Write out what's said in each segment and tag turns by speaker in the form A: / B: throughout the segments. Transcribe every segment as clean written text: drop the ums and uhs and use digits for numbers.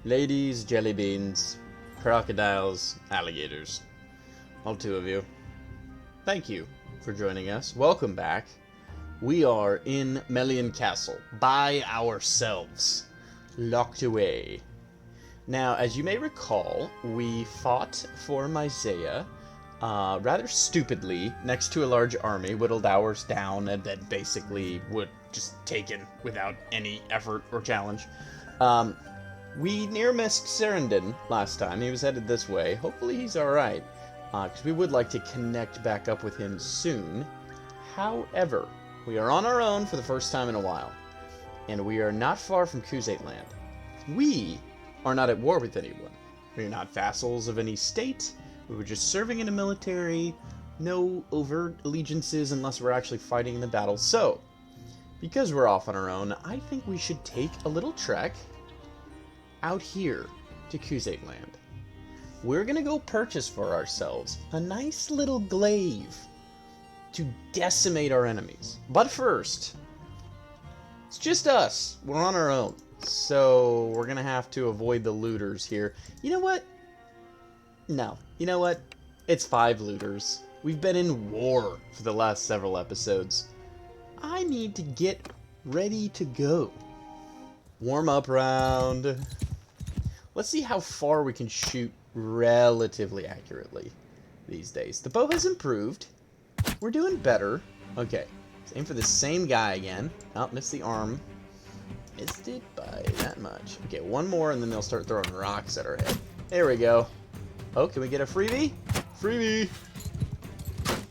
A: Ladies, jelly beans, crocodiles, alligators. All two of you. Thank you for joining us. Welcome back. We are in Myzean Castle by ourselves, locked away. Now, as you may recall, we fought for Myzea rather stupidly next to a large army, whittled ours down, and then basically would just taken without any effort or challenge. We near missed Serandon last time. He was headed this way. Hopefully he's alright, because we would like to connect back up with him soon. However, we are on our own for the first time in a while, and we are not far from Khuzait land. We are not at war with anyone. We are not vassals of any state. We were just serving in the military. No overt allegiances unless we're actually fighting in the battle. So, because we're off on our own, I think we should take a little trek out here to Khuzait land. We're gonna go purchase for ourselves a nice little glaive to decimate our enemies. But first, it's just us. We're on our own. So we're gonna have to avoid the looters here. You know what? No. You know what? It's 5 looters. We've been in war for the last several episodes. I need to get ready to go. Warm up round. Let's see how far we can shoot relatively accurately these days. The bow has improved. We're doing better. Okay. Let's aim for the same guy again. Oh, missed the arm. Missed it by that much. Okay, one more and then they'll start throwing rocks at our head. There we go. Oh, can we get a freebie? Freebie!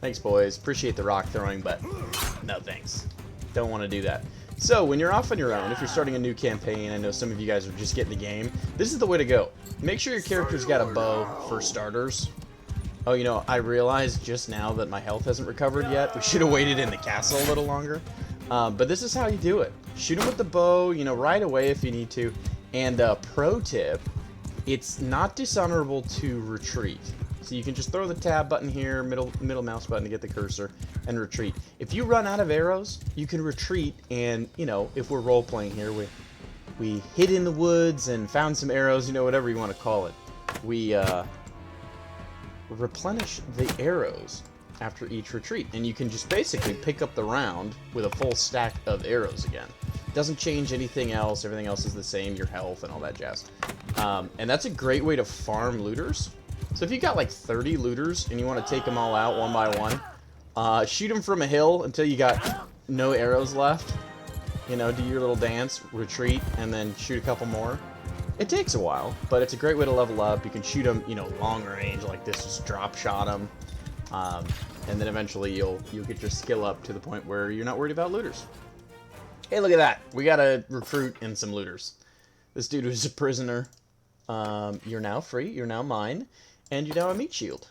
A: Thanks, boys. Appreciate the rock throwing, but no thanks. Don't want to do that. So, when you're off on your own, if you're starting a new campaign, I know some of you guys are just getting the game, this is the way to go. Make sure your character's got a bow for starters. Oh, you know, I realized just now that my health hasn't recovered yet. We should have waited in the castle a little longer. But this is how you do it. Shoot them with the bow, you know, right away if you need to. And pro tip, it's not dishonorable to retreat. So you can just throw the tab button here, middle mouse button to get the cursor, and retreat. If you run out of arrows, you can retreat, and, you know, if we're role-playing here, we hid in the woods and found some arrows, you know, whatever you want to call it. We replenish the arrows after each retreat, and you can just basically pick up the round with a full stack of arrows again. Doesn't change anything else, everything else is the same, your health and all that jazz. And that's a great way to farm looters. So if you got like 30 looters and you want to take them all out one by one, shoot them from a hill until you got no arrows left. You know, do your little dance, retreat, and then shoot a couple more. It takes a while, but it's a great way to level up. You can shoot them, you know, long range like this, just drop shot them. And then eventually you'll get your skill up to the point where you're not worried about looters. Hey, look at that. We got a recruit and some looters. This dude was a prisoner. You're now free. You're now mine. And you now have a meat shield.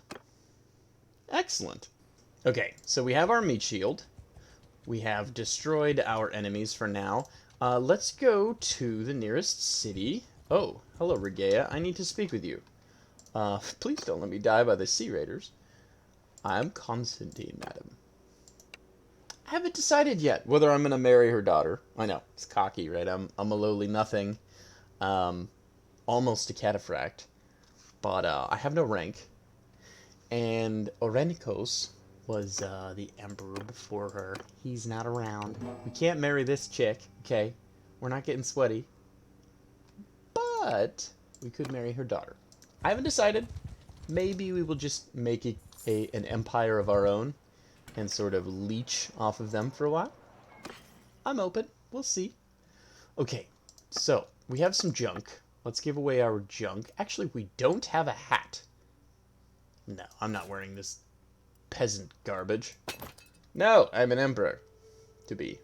A: Excellent. Okay, so we have our meat shield. We have destroyed our enemies for now. Let's go to the nearest city. Oh, hello, Regea. I need to speak with you. Please don't let me die by the sea raiders. I'm Konstantin, madam. I haven't decided yet whether I'm going to marry her daughter. I know, it's cocky, right? I'm a lowly nothing. Almost a cataphract. But I have no rank. And Orenikos was the emperor before her. He's not around. We can't marry this chick, okay? We're not getting sweaty. But we could marry her daughter. I haven't decided. Maybe we will just make it an empire of our own and sort of leech off of them for a while. I'm open. We'll see. Okay, so we have some junk. Let's give away our junk. Actually, we don't have a hat. No, I'm not wearing this peasant garbage. No, I'm an emperor. To be.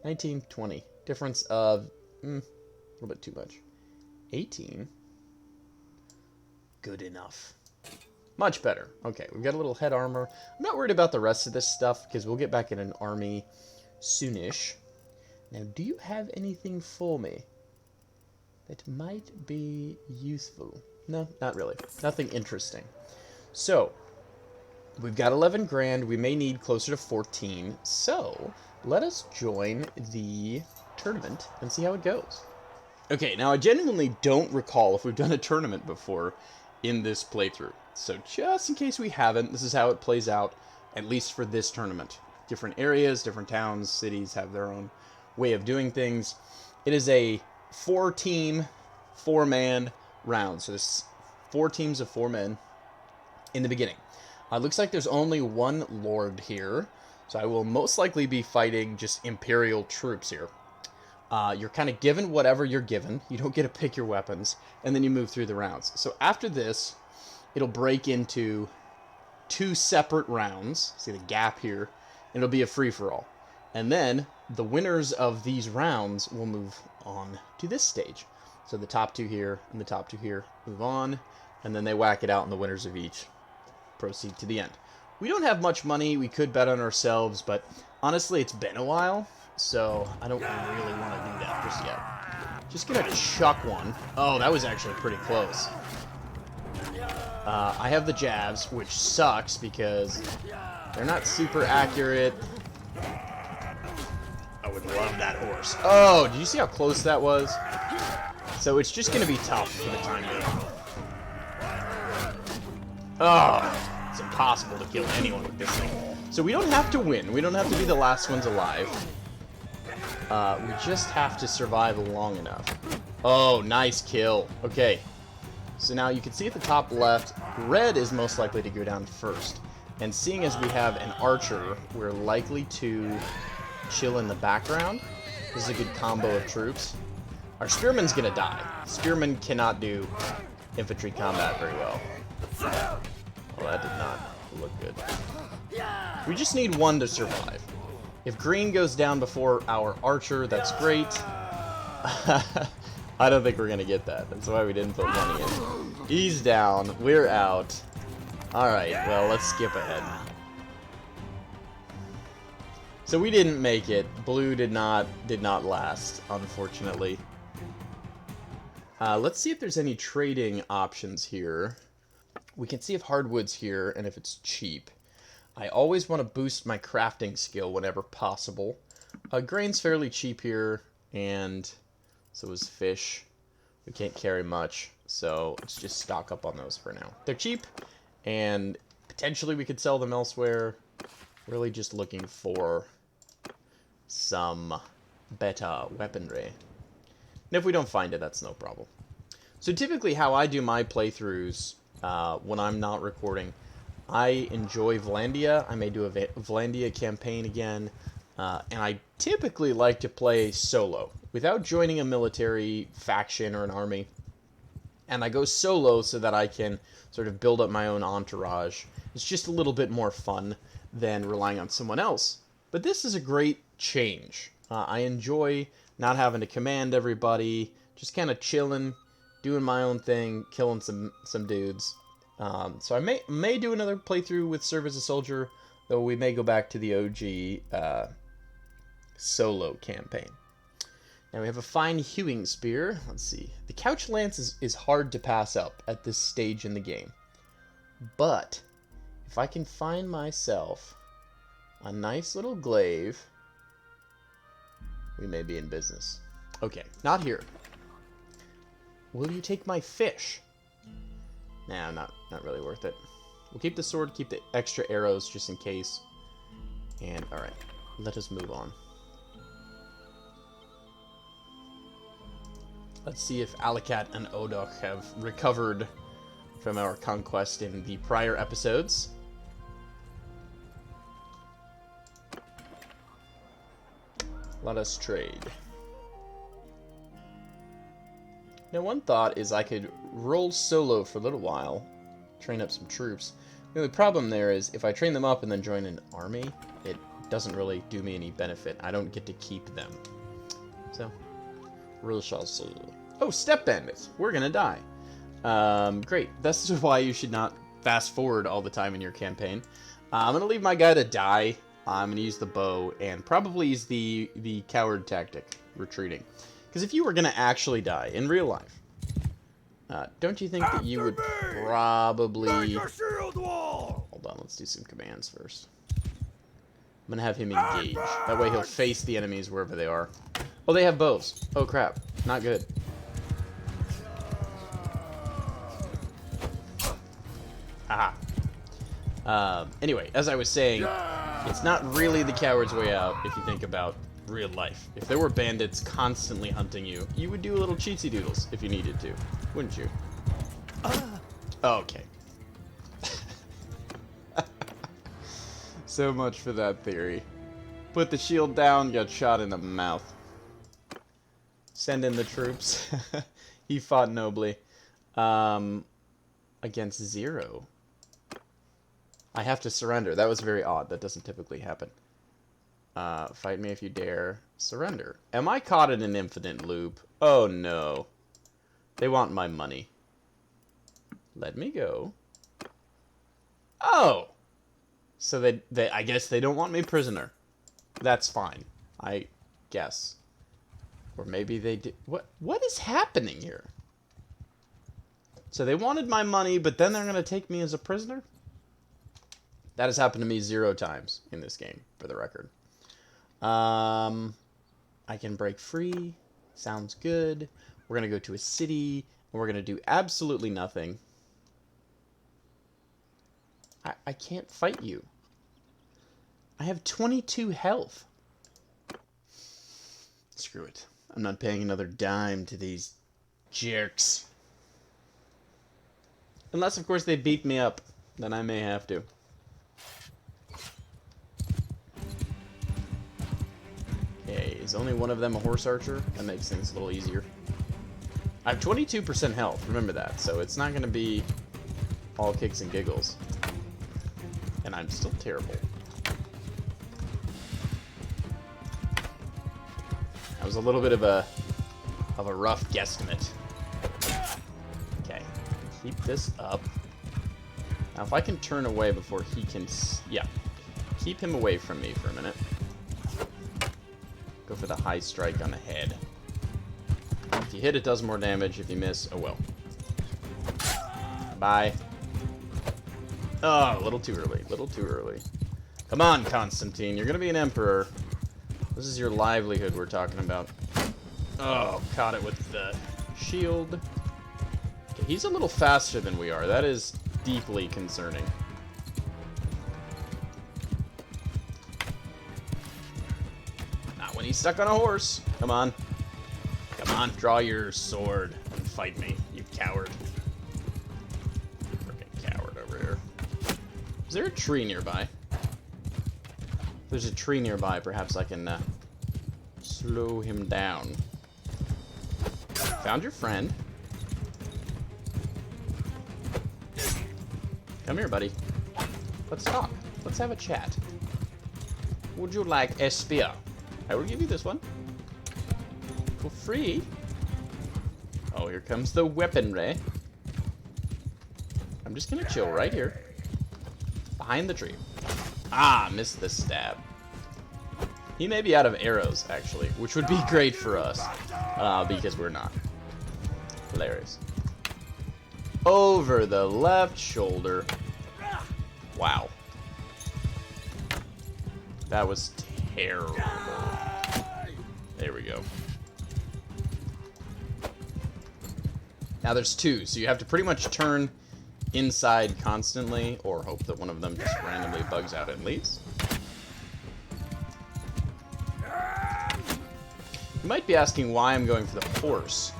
A: 1920. Difference of... a little bit too much. 18. Good enough. Much better. Okay, we've got a little head armor. I'm not worried about the rest of this stuff, because we'll get back in an army soonish. Now, do you have anything for me that might be useful? No, not really. Nothing interesting. So, we've got 11 grand. We may need closer to 14. So, let us join the tournament and see how it goes. Okay, now I genuinely don't recall if we've done a tournament before in this playthrough. So just in case we haven't, this is how it plays out, at least for this tournament. Different areas, different towns, cities have their own way of doing things. It is a 4-team, 4-man round. So there's 4 teams of 4 men in the beginning. It looks like there's only one lord here, so I will most likely be fighting just Imperial troops here. You're kind of given whatever you're given. You don't get to pick your weapons, and then you move through the rounds. So after this, it'll break into 2 separate rounds. See the gap here? And it'll be a free-for-all. And then the winners of these rounds will move on to this stage. So the top 2 here and the top 2 here move on, and then they whack it out, and the winners of each proceed to the end. We don't have much money. We could bet on ourselves, but honestly, it's been a while, so I don't really want to do that just yet. Just gonna chuck one. Oh, that was actually pretty close. I have the jabs, which sucks because they're not super accurate. I would love that horse. Oh, did you see how close that was? So it's just gonna be tough for the time being. Oh, it's impossible to kill anyone with this thing. So we don't have to win. We don't have to be the last ones alive. We just have to survive long enough. Oh, nice kill. Okay. So now you can see at the top left, red is most likely to go down first. And seeing as we have an archer, we're likely to chill in the background. This is a good combo of troops. Our spearman's gonna die. Spearman cannot do infantry combat very well. Well, that did not look good. We just need one to survive. If green goes down before our archer, that's great. I don't think we're going to get that. That's why we didn't put money in. He's down. We're out. Alright, well, let's skip ahead. So we didn't make it. Blue did not last, unfortunately. Let's see if there's any trading options here. We can see if hardwood's here and if it's cheap. I always want to boost my crafting skill whenever possible. Grain's fairly cheap here, and so is fish. We can't carry much, so let's just stock up on those for now. They're cheap, and potentially we could sell them elsewhere. Really just looking for some better weaponry. And if we don't find it, that's no problem. So typically how I do my playthroughs when I'm not recording, I enjoy Vlandia. I may do a Vlandia campaign again. And I typically like to play solo, without joining a military faction or an army. And I go solo so that I can sort of build up my own entourage. It's just a little bit more fun than relying on someone else. But this is a great change. I enjoy not having to command everybody, just kind of chilling, doing my own thing, killing some dudes. So I may do another playthrough with Serve as a Soldier, though we may go back to the OG solo campaign. Now we have a fine hewing spear. Let's see. The couch lance is hard to pass up at this stage in the game. But if I can find myself a nice little glaive, we may be in business. Okay, not here. Will you take my fish? Nah, not really worth it. We'll keep the sword, keep the extra arrows just in case. And, alright, let us move on. Let's see if Alakat and Odokh have recovered from our conquest in the prior episodes. Let us trade. Now, one thought is I could roll solo for a little while, train up some troops. The only problem there is if I train them up and then join an army, it doesn't really do me any benefit. I don't get to keep them. So, we shall see. Oh, Steppe Bandits! We're gonna die. Great. That's why you should not fast forward all the time in your campaign. I'm gonna leave my guy to die. I'm gonna use the bow and probably use the coward tactic, retreating. Because if you were gonna actually die in real life, don't you think that you would probably... Hold on, let's do some commands first. I'm gonna have him engage. That way he'll face the enemies wherever they are. Oh, they have bows. Oh, crap. Not good. Anyway, as I was saying, it's not really the coward's way out if you think about real life. If there were bandits constantly hunting you, you would do a little cheatsy doodles if you needed to, wouldn't you? Okay. So much for that theory. Put the shield down, got shot in the mouth. Send in the troops. He fought nobly. Against 0. I have to surrender. That was very odd. That doesn't typically happen. Fight me if you dare. Surrender. Am I caught in an infinite loop? Oh no. They want my money. Let me go. Oh! So they I guess they don't want me prisoner. That's fine. I guess. Or maybe they did. What is happening here? So they wanted my money, but then they're going to take me as a prisoner? That has happened to me 0 times in this game, for the record. I can break free. Sounds good. We're going to go to a city, and we're going to do absolutely nothing. I can't fight you. I have 22 health. Screw it. I'm not paying another dime to these jerks. Unless, of course, they beat me up. Then I may have to. Okay, is only one of them a horse archer? That makes things a little easier. I have 22% health, remember that. So it's not going to be all kicks and giggles. And I'm still terrible. That was a little bit of a rough guesstimate. Okay, keep this up. Now if I can turn away before he can... Yeah, keep him away from me for a minute. Go for the high strike on the head. If you hit, it does more damage. If you miss, oh well. Bye. Oh, a little too early. A little too early. Come on, Konstantin. You're going to be an emperor. This is your livelihood we're talking about. Oh, caught it with the shield. Okay, he's a little faster than we are. That is deeply concerning. Not when he's stuck on a horse. Come on. Come on, draw your sword and fight me, you coward. Freaking coward over here. Is there a tree nearby? If there's a tree nearby, perhaps I can slow him down. Found your friend. Come here, buddy. Let's talk. Let's have a chat. Would you like a spear? I will give you this one. For free. Oh, here comes the weaponry. I'm just gonna chill right here. Behind the tree. Ah, missed the stab. He may be out of arrows, actually, which would be great for us. Because we're not. Hilarious. Over the left shoulder. Wow. That was terrible. There we go. Now there's 2, so you have to pretty much turn inside constantly, or hope that one of them just randomly bugs out and leaves. You might be asking why I'm going for the horse,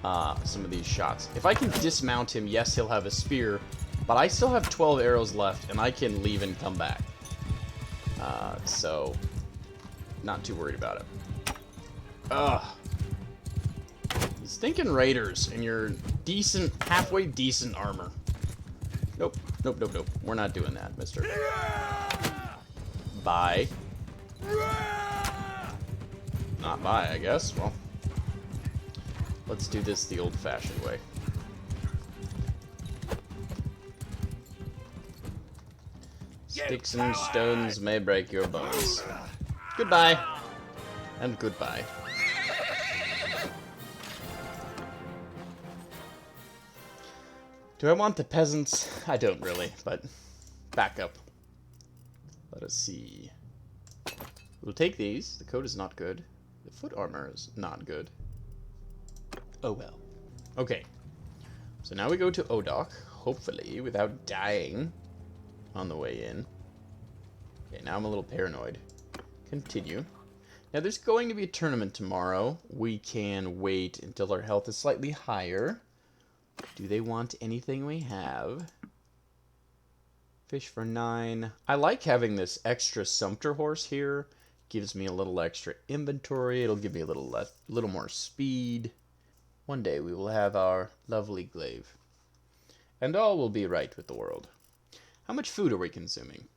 A: some of these shots. If I can dismount him, yes, he'll have a spear, but I still have 12 arrows left, and I can leave and come back. So, not too worried about it. Ugh. You stinking raiders in your decent, halfway decent armor. Nope, nope, nope, nope. We're not doing that, mister. Bye. Not bye, I guess. Well, let's do this the old-fashioned way. Sticks and stones may break your bones. Goodbye. And goodbye. Do I want the peasants? I don't really, but back up. Let us see. We'll take these. The coat is not good. The foot armor is not good. Oh well. Okay. So now we go to Odokh. hopefully, without dying on the way in. Okay, now I'm a little paranoid. Continue. Now, there's going to be a tournament tomorrow. We can wait until our health is slightly higher. Do they want anything we have? Fish for 9. I like having this extra sumpter horse here. Gives me a little extra inventory. It'll give me a little more speed. One day we will have our lovely glaive. And all will be right with the world. How much food are we consuming?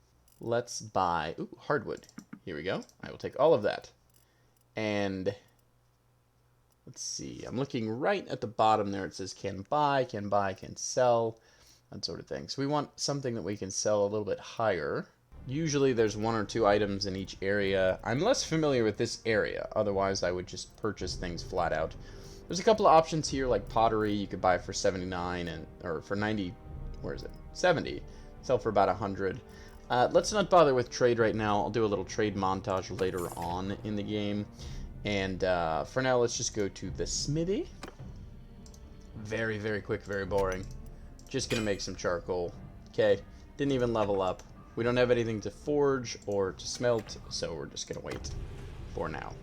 A: Let's buy... Ooh, hardwood. Here we go. I will take all of that. And... let's see. I'm looking right at the bottom there. It says can buy, can sell. That sort of thing. So we want something that we can sell a little bit higher. Usually there's 1 or 2 items in each area. I'm less familiar with this area. Otherwise, I would just purchase things flat out. There's a couple of options here, like pottery. You could buy for 79 or for 90. Where is it? 70. Sell for about 100. Let's not bother with trade right now. I'll do a little trade montage later on in the game. And for now, let's just go to the smithy. Very, very quick, very boring. Just gonna make some charcoal. Okay, didn't even level up. We don't have anything to forge or to smelt, so we're just gonna wait for now.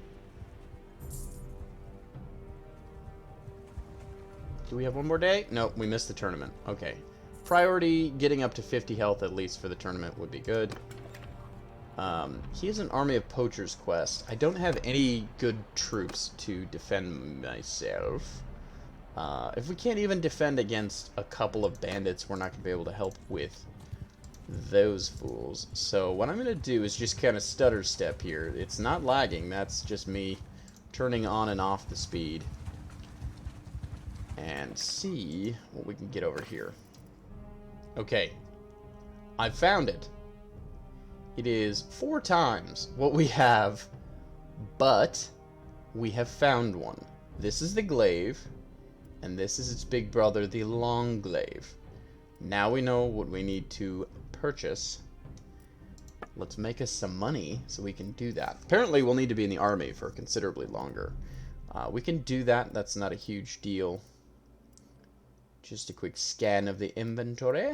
A: Do we have one more day? Nope, we missed the tournament. Okay. Priority, getting up to 50 health at least for the tournament would be good. He has an army of poachers quest. I don't have any good troops to defend myself. If we can't even defend against a couple of bandits, we're not going to be able to help with those fools. So what I'm going to do is just kind of stutter step here. It's not lagging, that's just me turning on and off the speed. And see what we can get over here. Okay, I found it. It is 4 times what we have, but we have found one. This is the glaive, and this is its big brother, the long glaive. Now we know what we need to purchase. Let's make us some money so we can do that. Apparently we'll need to be in the army for considerably longer. We can do that. That's not a huge deal. Just a quick scan of the inventory.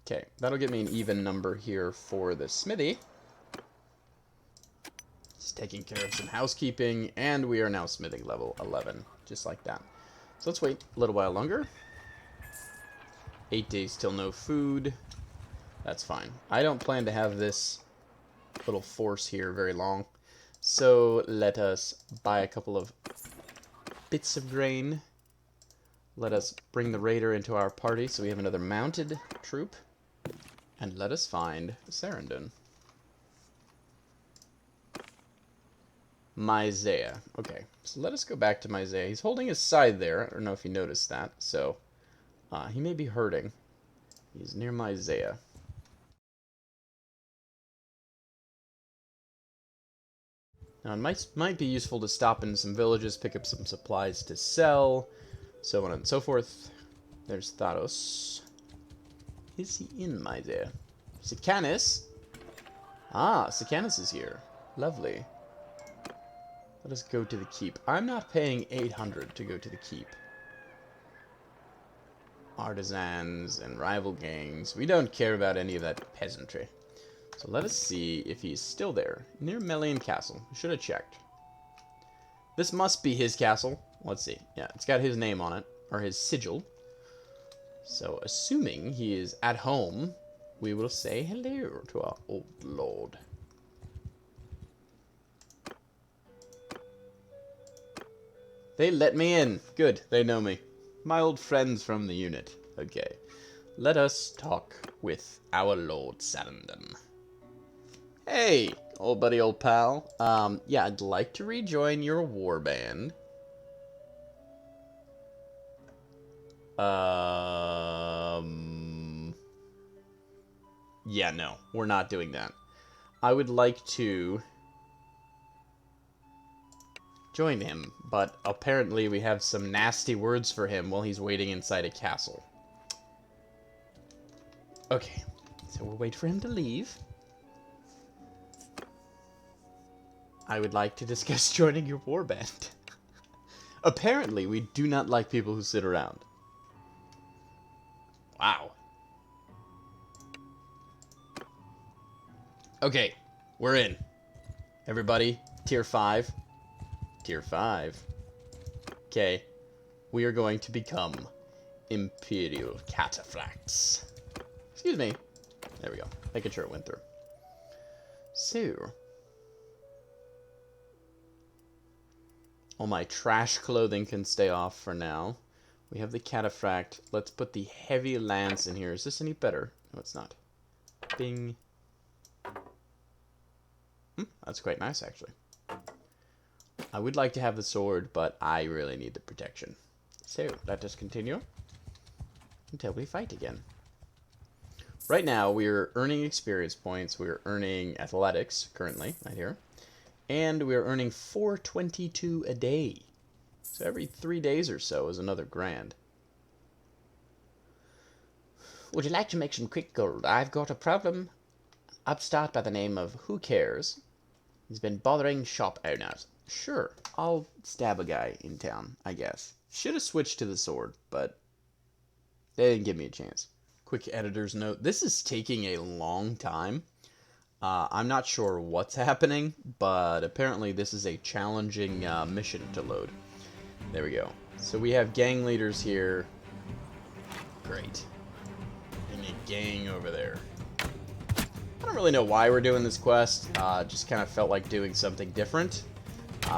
A: Okay, that'll get me an even number here for the smithy. Just taking care of some housekeeping, and we are now smithing level 11, just like that. So let's wait a little while longer. 8 days till no food. That's fine. I don't plan to have this little force here very long. So let us buy a couple of bits of grain. Let us bring the raider into our party so we have another mounted troop. And let us find Serandon. Myzea. Okay, so let us go back to Myzea. He's holding his side there. I don't know if you noticed that. So, he may be hurting. He's near Myzea. Now, it might be useful to stop in some villages, pick up some supplies to sell, so on and so forth. There's Tharos. Is he in Myzea? Sicanis? Ah, Sicanis is here. Lovely. Let us go to the keep. I'm not paying 800 to go to the keep. Artisans and rival gangs. We don't care about any of that peasantry. So let us see if he's still there. Near Myzean Castle. We should have checked. This must be his castle. Let's see. Yeah, it's got his name on it. Or his sigil. So, assuming he is at home, we will say hello to our old lord. They let me in. Good, they know me. My old friends from the unit. Okay. Let us talk with our Lord Serandon. Hey, old buddy, old pal. Yeah, I'd like to rejoin your warband. Yeah, no, we're not doing that. I would like to join him, but apparently we have some nasty words for him while he's waiting inside a castle. Okay, so we'll wait for him to leave. I would like to discuss joining your warband. Apparently, we do not like people who sit around. Wow. Okay, we're in. Everybody, tier 5. Tier 5. Okay, we are going to become Imperial Cataphracts. Excuse me. There we go. Making sure it went through. So, all my trash clothing can stay off for now. We have the Cataphract. Let's put the heavy lance in here. Is this any better? No, it's not. Bing. That's quite nice, actually. I would like to have the sword, but I really need the protection. So, let us continue until we fight again. Right now, we're earning experience points. We're earning athletics, currently, right here. And we're earning 422 a day. So every 3 days or so is another grand. Would you like to make some quick gold? I've got a problem. Upstart by the name of Who Cares. He's been bothering shop owners. Sure, I'll stab a guy in town, I guess. Should have switched to the sword, but they didn't give me a chance. Quick editor's note. This is taking a long time. I'm not sure what's happening, but apparently this is a challenging mission to load. There we go. So we have gang leaders here. Great. And a gang over there. I don't really know why we're doing this quest. Just kind of felt like doing something different.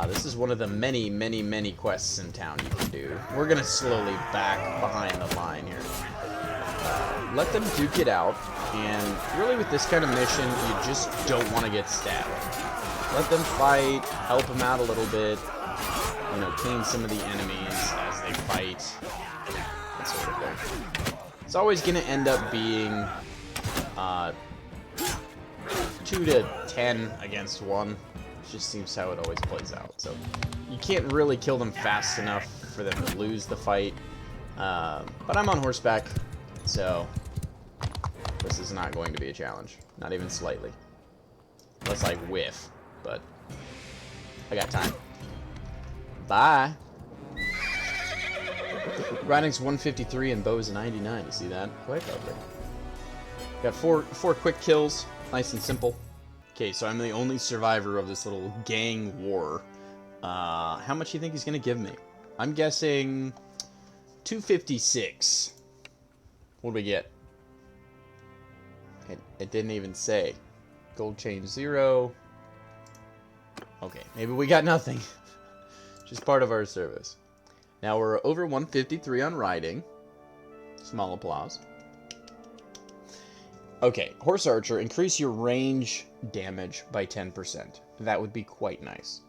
A: This is one of the many, many, many quests in town you can do. We're going to slowly back behind the line here. Let them duke it out, and really with this kind of mission, you just don't want to get stabbed. Let them fight, help them out a little bit, you know, clean some of the enemies as they fight, that sort of thing. It's always going to end up being 2 to 10 against 1. It just seems how it always plays out. So you can't really kill them fast enough for them to lose the fight. But I'm on horseback, so this is not going to be a challenge. Not even slightly. Unless I whiff, but I got time. Bye. Riding's 153 and bow's 99. You see that? Quite lovely. Got four quick kills. Nice and simple. Okay, so I'm the only survivor of this little gang war. How much do you think he's going to give me? I'm guessing 256. What do we get? It didn't even say. Gold chain 0. Okay, maybe we got nothing. Just part of our service. Now we're over 153 on riding. Small applause. Okay, Horse Archer, increase your range damage by 10%. That would be quite nice.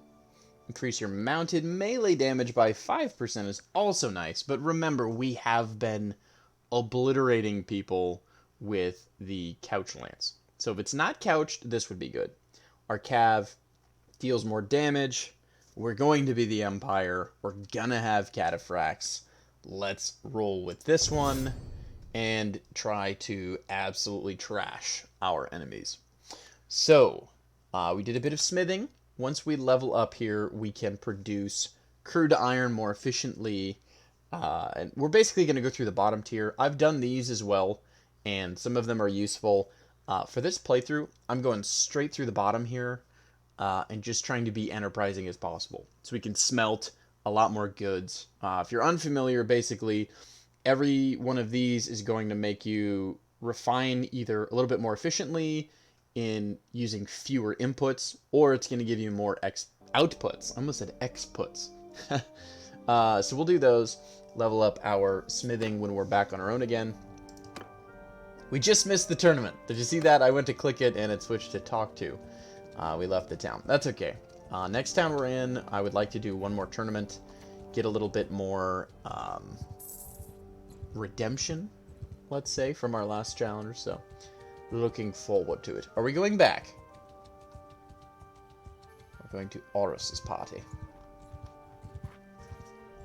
A: Increase your mounted melee damage by 5% is also nice, but remember, we have been obliterating people with the Couch Lance. So if it's not couched, this would be good. Our Cav deals more damage. We're going to be the Empire. We're gonna have Cataphracts. Let's roll with this one and try to absolutely trash our enemies. So, we did a bit of smithing. Once we level up here, we can produce crude iron more efficiently. And we're basically going to go through the bottom tier. I've done these as well, and some of them are useful. For this playthrough, I'm going straight through the bottom here, and just trying to be enterprising as possible. So we can smelt a lot more goods. If you're unfamiliar, basically, every one of these is going to make you refine either a little bit more efficiently in using fewer inputs, or it's going to give you more outputs. I almost said exputs. So we'll do those. Level up our smithing when we're back on our own again. We just missed the tournament. Did you see that? I went to click it and it switched to talk to. We left the town. That's okay. Next town we're in, I would like to do one more tournament. Get a little bit more redemption, let's say, from our last challenger. So, looking forward to it. Are we going back? We're going to Horus's party.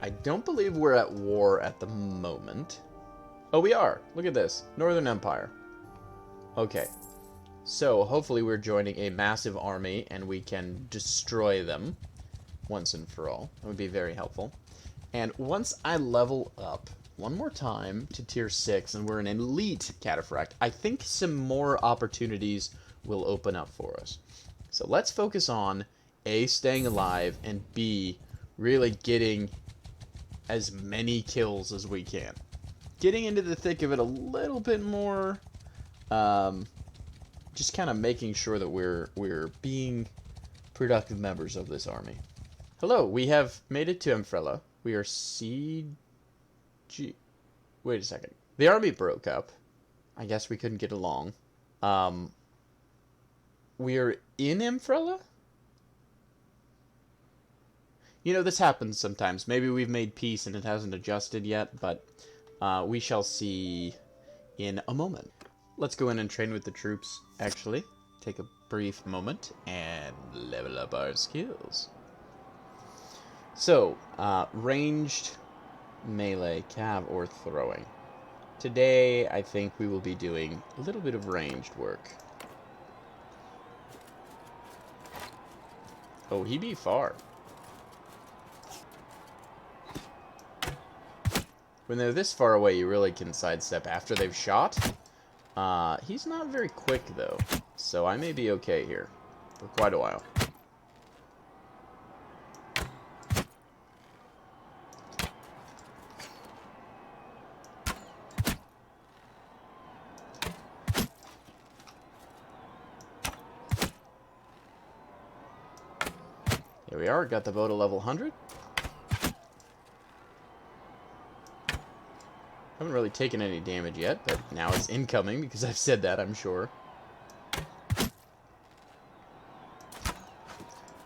A: I don't believe we're at war at the moment. Oh, we are. Look at this. Northern Empire. Okay. So, hopefully we're joining a massive army and we can destroy them. once and for all. That would be very helpful. And once I level up one more time to tier 6 and we're an elite cataphract, I think some more opportunities will open up for us. So let's focus on A, staying alive, and B, really getting as many kills as we can. Getting into the thick of it a little bit more, just kind of making sure that we're being productive members of this army. Hello, we have made it to Amprela. We are CG... Wait a second. The army broke up. I guess we couldn't get along. We are in Amprela? You know, this happens sometimes. Maybe we've made peace and it hasn't adjusted yet, but we shall see in a moment. Let's go in and train with the troops, actually. Take a brief moment and level up our skills. So, ranged, melee, cav, or throwing. Today, I think we will be doing a little bit of ranged work. Oh, he be far. When they're this far away, you really can sidestep after they've shot. He's not very quick, though, so I may be okay here for quite a while. Here we are, got the bow to level 100. Haven't really taken any damage yet, but now it's incoming because I've said that, I'm sure.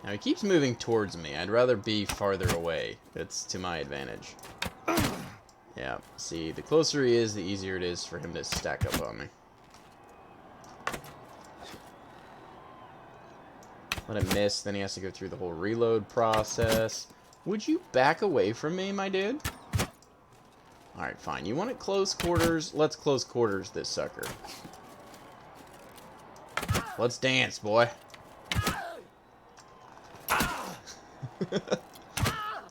A: Now he keeps moving towards me. I'd rather be farther away. It's to my advantage. Yeah, see, the closer he is, the easier it is for him to stack up on me. Let him miss, then he has to go through the whole reload process. Would you back away from me, my dude? Alright, fine. You want it close quarters? Let's close quarters this sucker. Let's dance, boy.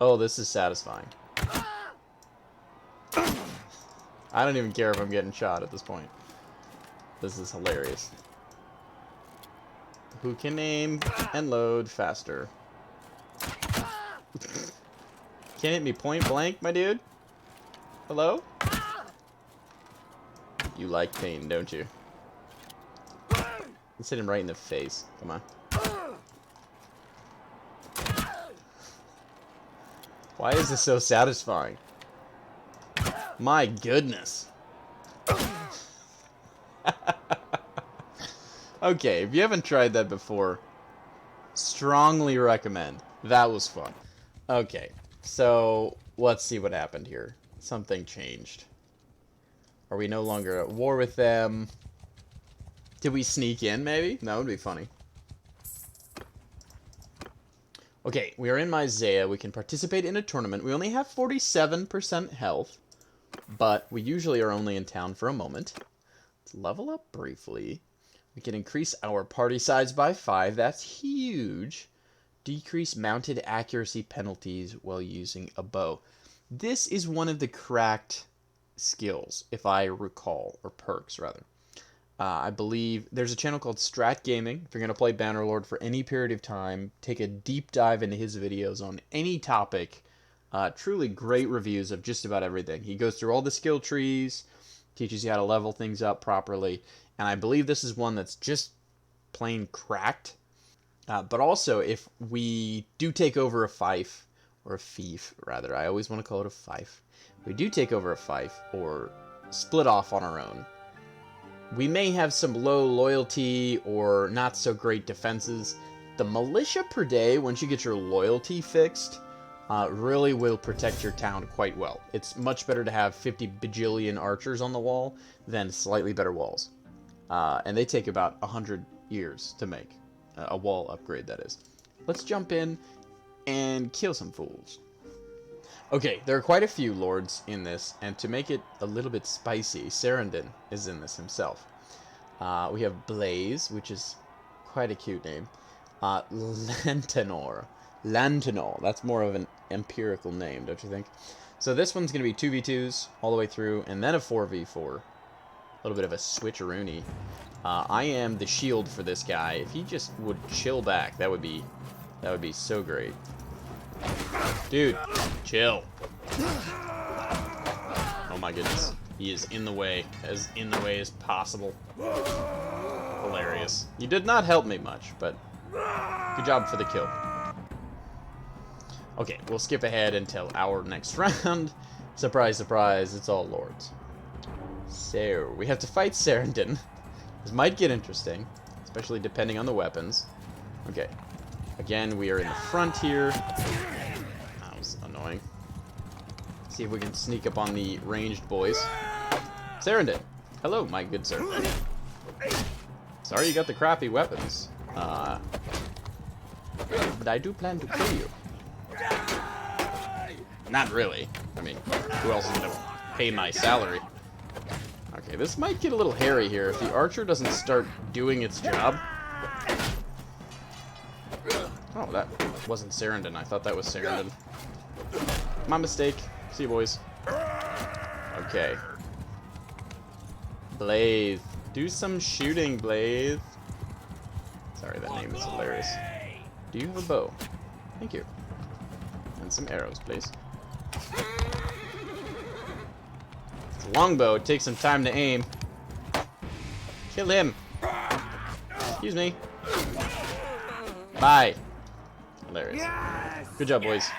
A: Oh, this is satisfying. I don't even care if I'm getting shot at this point. This is hilarious. Who can aim and load faster? Can't hit me point blank, my dude? Hello? You like pain, don't you? Let's hit him right in the face. Come on. Why is this so satisfying? My goodness. Okay, if you haven't tried that before, strongly recommend. That was fun. Okay, so let's see what happened here. Something changed. Are we no longer at war with them? Did we sneak in, maybe? That would be funny. Okay, we are in Myzea. We can participate in a tournament. We only have 47% health, but we usually are only in town for a moment. Let's level up briefly. We can increase our party size by 5. That's huge. Decrease mounted accuracy penalties while using a bow. This is one of the cracked skills, if I recall, or perks, rather. I believe there's a channel called Strat Gaming. If you're going to play Bannerlord for any period of time, take a deep dive into his videos on any topic. Truly great reviews of just about everything. He goes through all the skill trees, teaches you how to level things up properly, and I believe this is one that's just plain cracked. But also, if we do take over a fief, or a fief, rather, I always want to call it a fief. We do take over a fief, or split off on our own. We may have some low loyalty or not so great defenses. The militia per day, once you get your loyalty fixed, really will protect your town quite well. It's much better to have 50 bajillion archers on the wall than slightly better walls. And they take about 100 years to make. A wall upgrade, that is. Let's jump in and kill some fools. Okay, there are quite a few lords in this, and to make it a little bit spicy, Serandon is in this himself. We have Blaze, which is quite a cute name. Lentenor, Lantinol. That's more of an empirical name, don't you think? So this one's going to be 2v2s all the way through, and then a 4v4. A little bit of a switcheroony. I am the shield for this guy. If he just would chill back, that would be so great. Dude, chill. Oh my goodness. He is in the way, as in the way as possible. Hilarious. You did not help me much, but good job for the kill. Okay, we'll skip ahead until our next round. Surprise, surprise, it's all lords. So, we have to fight Serandon. This might get interesting, especially depending on the weapons. Okay. Again, we are in the front here. That was annoying. See if we can sneak up on the ranged boys. Serandon! Hello, my good sir. Sorry you got the crappy weapons. But I do plan to kill you. Not really. I mean, who else is going to pay my salary? Okay, this might get a little hairy here if the archer doesn't start doing its job. Oh, that wasn't Serandon. I thought that was Serandon. My mistake. See you, boys. Okay. Blaze. Do some shooting, Blaze. Sorry, that name is hilarious. Do you have a bow? Thank you. And some arrows, please. It's a longbow. It takes some time to aim. Kill him. Excuse me. Bye. Hilarious. Good job, boys.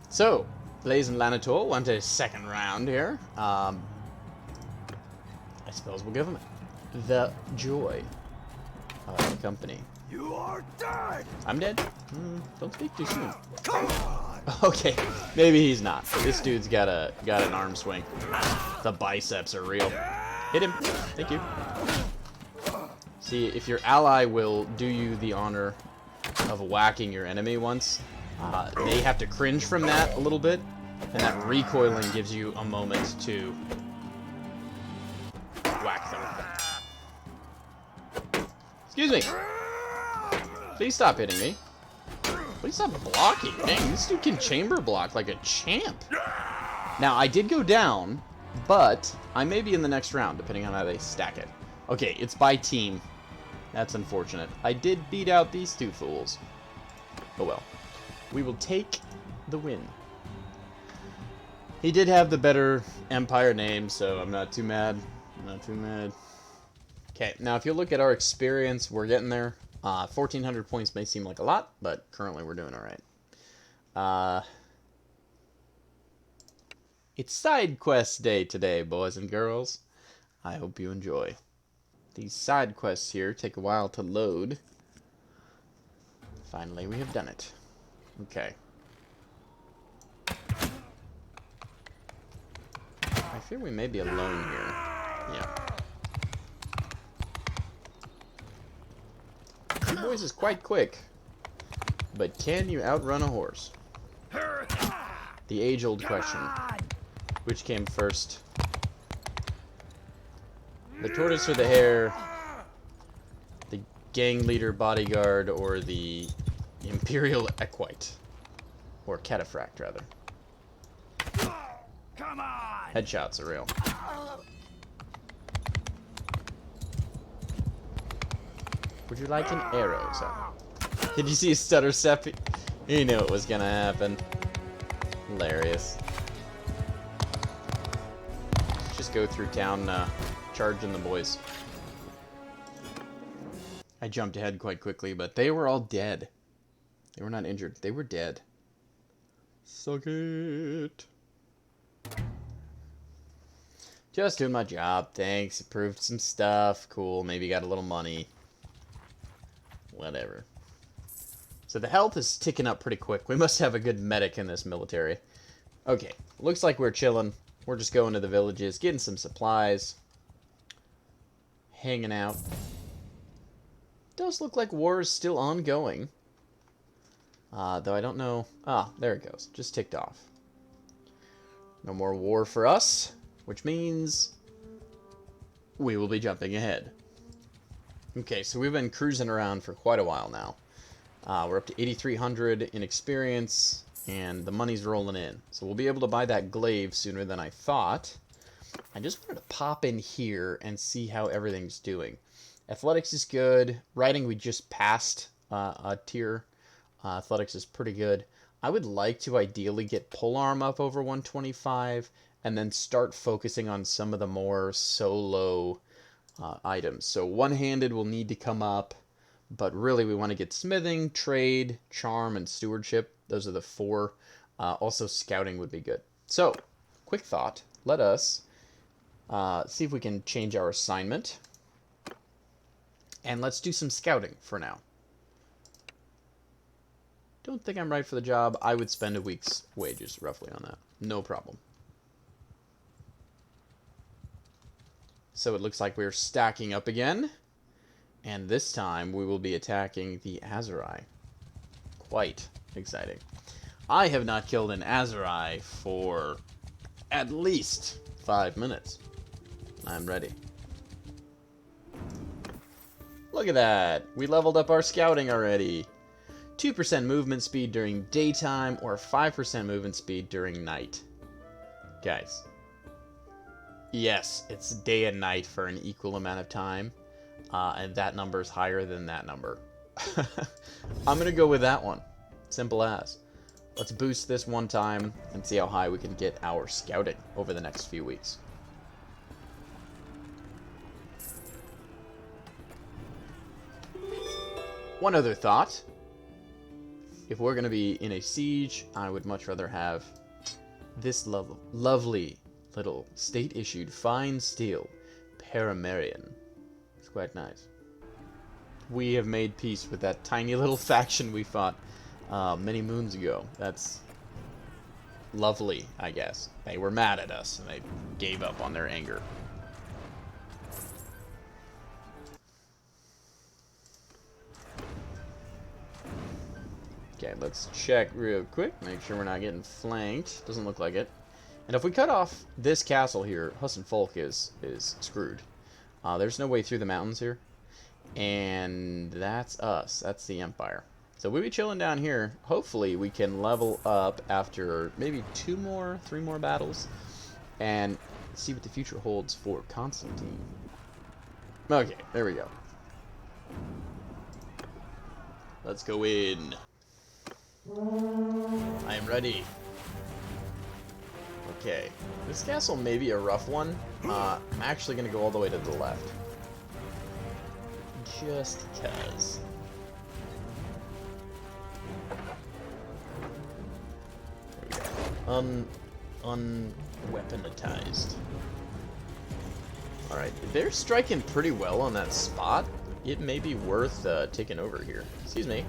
A: So, Blaze and Lanator want a second round here. I suppose we'll give them the joy of the company.
B: You are dead.
A: I'm dead? Don't speak too soon. Come on. Okay, maybe he's not. This dude's got an arm swing. The biceps are real. Hit him. Thank you. See, if your ally will do you the honor of whacking your enemy once, they have to cringe from that a little bit, and that recoiling gives you a moment to whack them. Excuse me. Please stop hitting me. Please stop blocking. Dang, this dude can chamber block like a champ. Now, I did go down, but I may be in the next round, depending on how they stack it. Okay, it's by team. That's unfortunate. I did beat out these two fools. Oh well. We will take the win. He did have the better Empire name, so I'm not too mad. I'm not too mad. Okay, now if you look at our experience, we're getting there. 1,400 points may seem like a lot, but currently we're doing alright. It's side quest day today, boys and girls. I hope you enjoy. These side quests here take a while to load. Finally, we have done it. Okay. I fear we may be alone here. Yeah. Your boys is quite quick. But can you outrun a horse? The age-old question. Which came first? The tortoise or the hare? The gang leader bodyguard or the imperial equite? Or cataphract, rather.
B: Come on.
A: Headshots are real. Would you like an arrow, sir? Did you see a stutter step? You knew it was gonna happen. Hilarious. Let's just go through town, charging the boys. I jumped ahead quite quickly, but they were all dead. They were not injured. They were dead. Suck it. Just doing my job, thanks. Improved some stuff. Cool. Maybe got a little money. Whatever. So the health is ticking up pretty quick. We must have a good medic in this military. Okay. Looks like we're chilling. We're just going to the villages, getting some supplies. Hanging out. Does look like war is still ongoing. Though I don't know. Ah, there it goes. Just ticked off. No more war for us, which means we will be jumping ahead. Okay, so we've been cruising around for quite a while now. We're up to 8,300 in experience, and the money's rolling in. So we'll be able to buy that glaive sooner than I thought. I just wanted to pop in here and see how everything's doing. Athletics is good. Riding, we just passed a tier. Athletics is pretty good. I would like to ideally get polearm up over 125 and then start focusing on some of the more solo items. So one-handed will need to come up, but really we want to get smithing, trade, charm, and stewardship. Those are the 4. Also scouting would be good. So, quick thought. Let us see if we can change our assignment. And let's do some scouting for now. Don't think I'm right for the job. I would spend a week's wages roughly on that. No problem. So it looks like we're stacking up again. And this time we will be attacking the Azerai. Quite exciting. I have not killed an Azerai for at least 5 minutes. I'm ready. Look at that. We leveled up our scouting already. 2% movement speed during daytime or 5% movement speed during night. Guys. Yes, it's day and night for an equal amount of time. And that number is higher than that number. I'm going to go with that one. Simple as. Let's boost this one time and see how high we can get our scouting over the next few weeks. One other thought. If we're going to be in a siege, I would much rather have this lovely little state-issued fine steel Paramarian. It's quite nice. We have made peace with that tiny little faction we fought many moons ago. That's lovely, I guess. They were mad at us, and they gave up on their anger. Okay, let's check real quick. Make sure we're not getting flanked. Doesn't look like it. And if we cut off this castle here, Huss and Folk is screwed. There's no way through the mountains here. And that's us. That's the Empire. So we'll be chilling down here. Hopefully we can level up after maybe 3 more battles. And see what the future holds for Konstantin. Okay, there we go. Let's go in. I am ready. Okay, this castle may be a rough one. I'm actually going to go all the way to the left. Just because. There we go. Unweaponized. Alright, they're striking pretty well on that spot. It may be worth taking over here. Excuse me.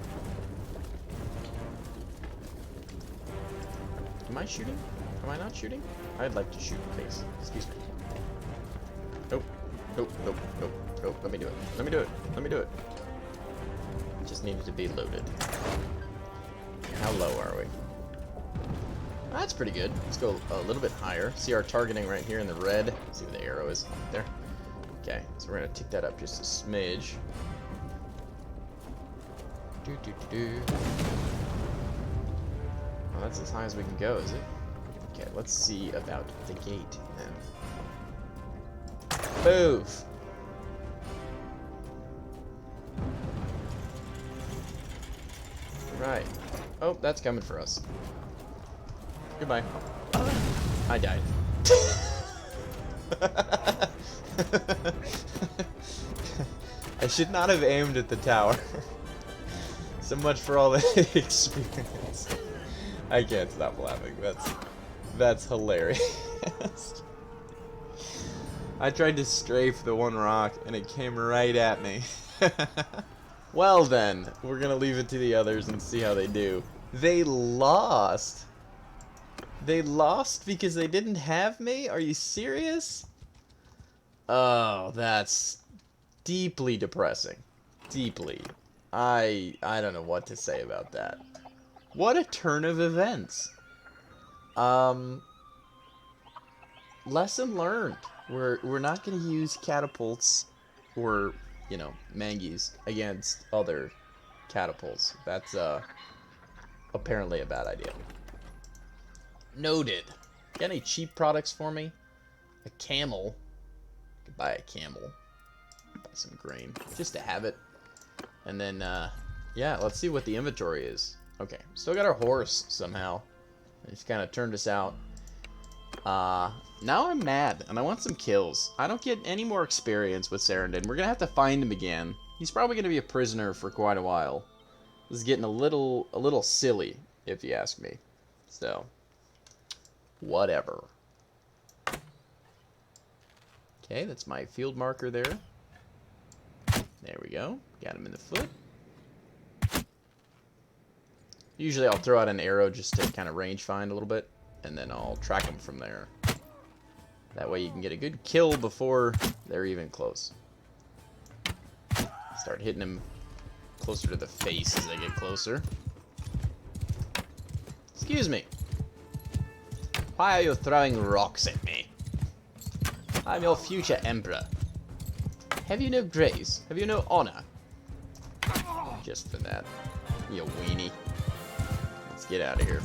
A: Am I shooting? Am I not shooting? I'd like to shoot, please. Excuse me. Nope. Nope, nope, nope, nope. Let me do it. Let me do it. Let me do it. Just needed to be loaded. How low are we? That's pretty good. Let's go a little bit higher. See our targeting right here in the red. See where the arrow is up there. Okay, so we're going to tick that up just a smidge. Oh, that's as high as we can go, is it? Okay, let's see about the gate then. Move! Right. Oh, that's coming for us. Goodbye. I died. I should not have aimed at the tower. So much for all the experience. I can't stop laughing. That's hilarious. I tried to strafe the one rock and it came right at me. Well then, we're gonna leave it to the others and see how they do. They lost. They lost because they didn't have me? Are you serious? Oh, that's deeply depressing. Deeply. I don't know what to say about that. What a turn of events. Lesson learned. We're not going to use catapults or, you know, mangies against other catapults. That's apparently a bad idea. Noted. Got any cheap products for me? A camel. I could buy a camel. Buy some grain. Just to have it. And then, yeah, let's see what the inventory is. Okay, still got our horse somehow. He's kind of turned us out. Now I'm mad, and I want some kills. I don't get any more experience with Serandon. We're gonna have to find him again. He's probably gonna be a prisoner for quite a while. This is getting a little silly, if you ask me. So, whatever. Okay, that's my field marker there. There we go. Got him in the foot. Usually I'll throw out an arrow just to kind of range find a little bit, and then I'll track them from there. That way you can get a good kill before they're even close. Start hitting them closer to the face as they get closer. Excuse me. Why are you throwing rocks at me? I'm your future emperor. Have you no grace? Have you no honor? Just for that, you weenie. Let's get out of here.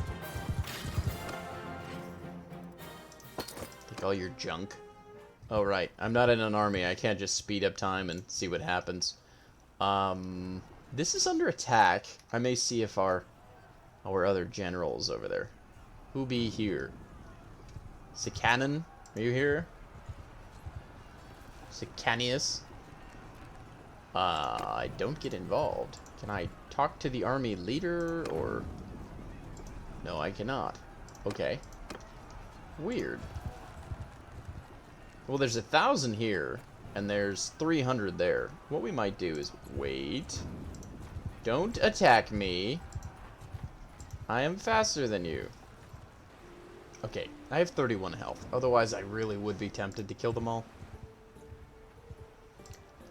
A: Take all your junk. Oh, right. I'm not in an army. I can't just speed up time and see what happens. This is under attack. I may see if our other generals over there. Who be here? Sikanan? Are you here? Sicanius? I don't get involved. Can I talk to the army leader, or... No, I cannot. Okay. Weird. Well, there's 1,000 here, and there's 300 there. What we might do is wait. Don't attack me. I am faster than you. Okay, I have 31 health. Otherwise, I really would be tempted to kill them all.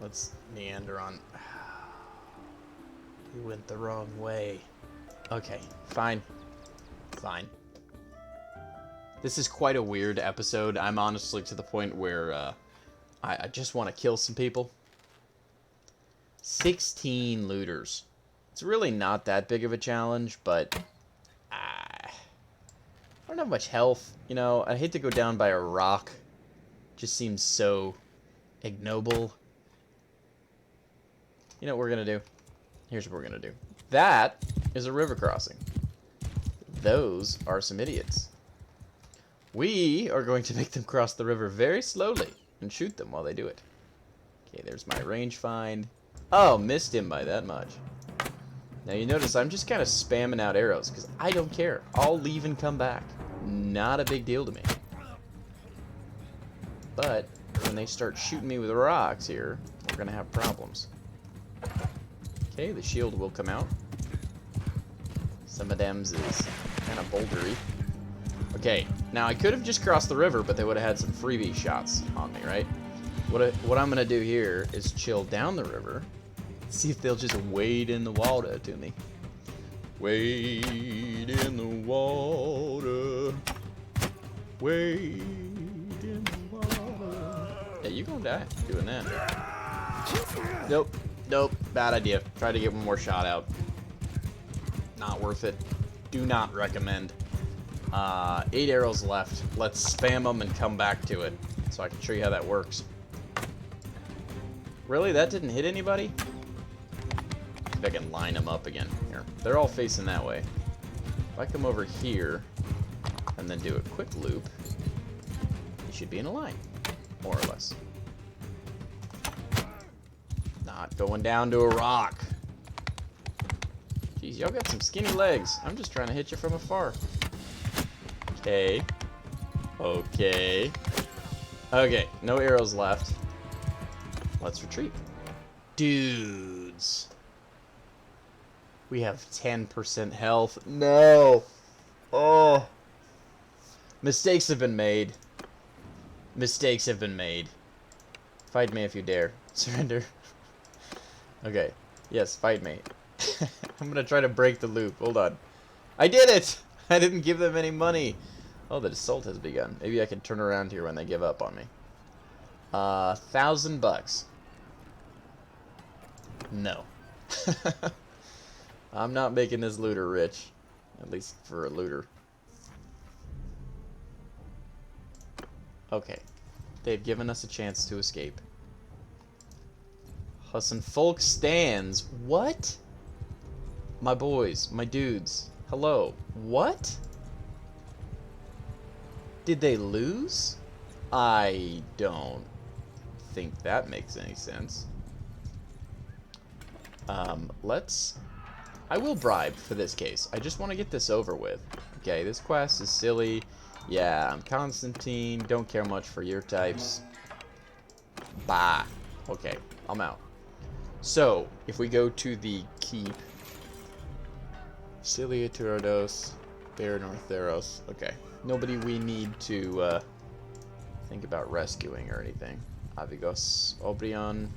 A: Let's meander on. You went the wrong way. Okay, fine. Fine. This is quite a weird episode. I'm honestly to the point where I just want to kill some people. 16 looters. It's really not that big of a challenge, but I don't have much health. You know, I hate to go down by a rock. Just seems so ignoble. You know what we're going to do? Here's what we're going to do. That is a river crossing. Those are some idiots. We are going to make them cross the river very slowly and shoot them while they do it. Okay, there's my range find. Oh, missed him by that much. Now you notice I'm just kind of spamming out arrows because I don't care. I'll leave and come back. Not a big deal to me. But when they start shooting me with rocks here, we're going to have problems. Okay, the shield will come out. Some of them's is kind of bouldery. Okay, now I could have just crossed the river, but they would have had some freebie shots on me, right? What I'm going to do here is chill down the river. See if they'll just wade in the water to me. Wade in the water. Wade in the water. Yeah, you gonna die doing that. Nope. Nope. Bad idea. Try to get one more shot out. Not worth it. Do not recommend. 8 arrows left. Let's spam them and come back to it so I can show you how that works. Really? That didn't hit anybody? See if I can line them up again. Here. They're all facing that way. If I come over here and then do a quick loop, you should be in a line. More or less. Not going down to a rock. Jeez, y'all got some skinny legs. I'm just trying to hit you from afar. Okay. Okay. Okay, no arrows left. Let's retreat. Dudes. We have 10% health. No. Oh. Mistakes have been made. Mistakes have been made. Fight me if you dare. Surrender. Okay. Yes, fight me. I'm gonna try to break the loop. Hold on. I did it! I didn't give them any money. Oh, the assault has begun. Maybe I can turn around here when they give up on me. $1,000 bucks. No. I'm not making this looter rich. At least for a looter. Okay. They've given us a chance to escape. Hussin Folk stands. What? My boys. My dudes. Hello. What? Did they lose? I don't think that makes any sense. I will bribe for this case. I just want to get this over with. Okay, this quest is silly. Yeah, I'm Konstantin. Don't care much for your types. Bah. Okay, I'm out. So, if we go to the keep. Cilia Turados. Baron Ortheros. Okay. Nobody we need to think about rescuing or anything. Avigos, Obrion.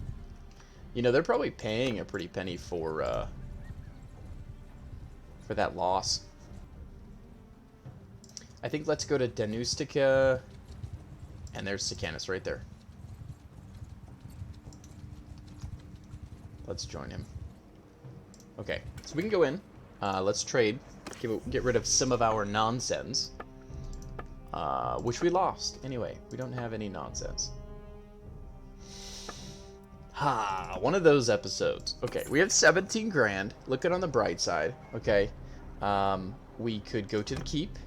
A: You know, they're probably paying a pretty penny for that loss. I think let's go to Danustica. And there's Sicanus right there. Let's join him. Okay, so we can go in. Let's trade. Get rid of some of our nonsense. Which we lost. Anyway, we don't have any nonsense. Ha! One of those episodes. Okay, we have 17 grand. Looking on the bright side. Okay. We could go to the keep.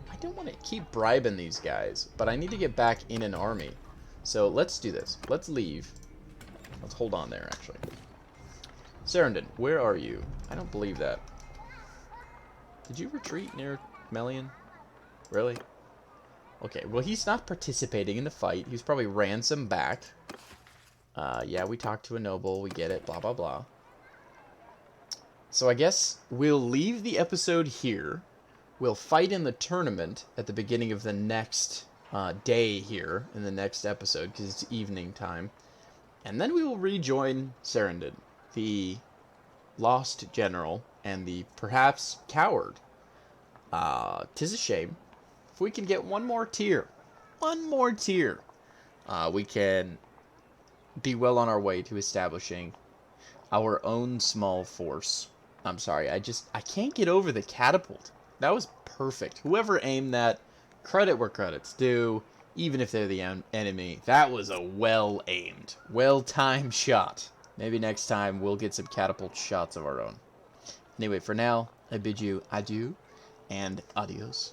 A: I don't want to keep bribing these guys, but I need to get back in an army. So let's do this. Let's leave. Let's hold on there, actually. Serandon, where are you? I don't believe that. Did you retreat near Melian? Really? Okay, well, he's not participating in the fight. He's probably ransomed back. Yeah, we talked to a noble. We get it. Blah, blah, blah. So I guess we'll leave the episode here. We'll fight in the tournament at the beginning of the next day here in the next episode because it's evening time. And then we will rejoin Serandon, the lost general and the perhaps coward. 'Tis a shame. If we can get one more tier, we can be well on our way to establishing our own small force. I'm sorry, I can't get over the catapult. That was perfect. Whoever aimed that, credit where credit's due, even if they're the enemy. That was a well-aimed, well-timed shot. Maybe next time we'll get some catapult shots of our own. Anyway, for now, I bid you adieu and adios.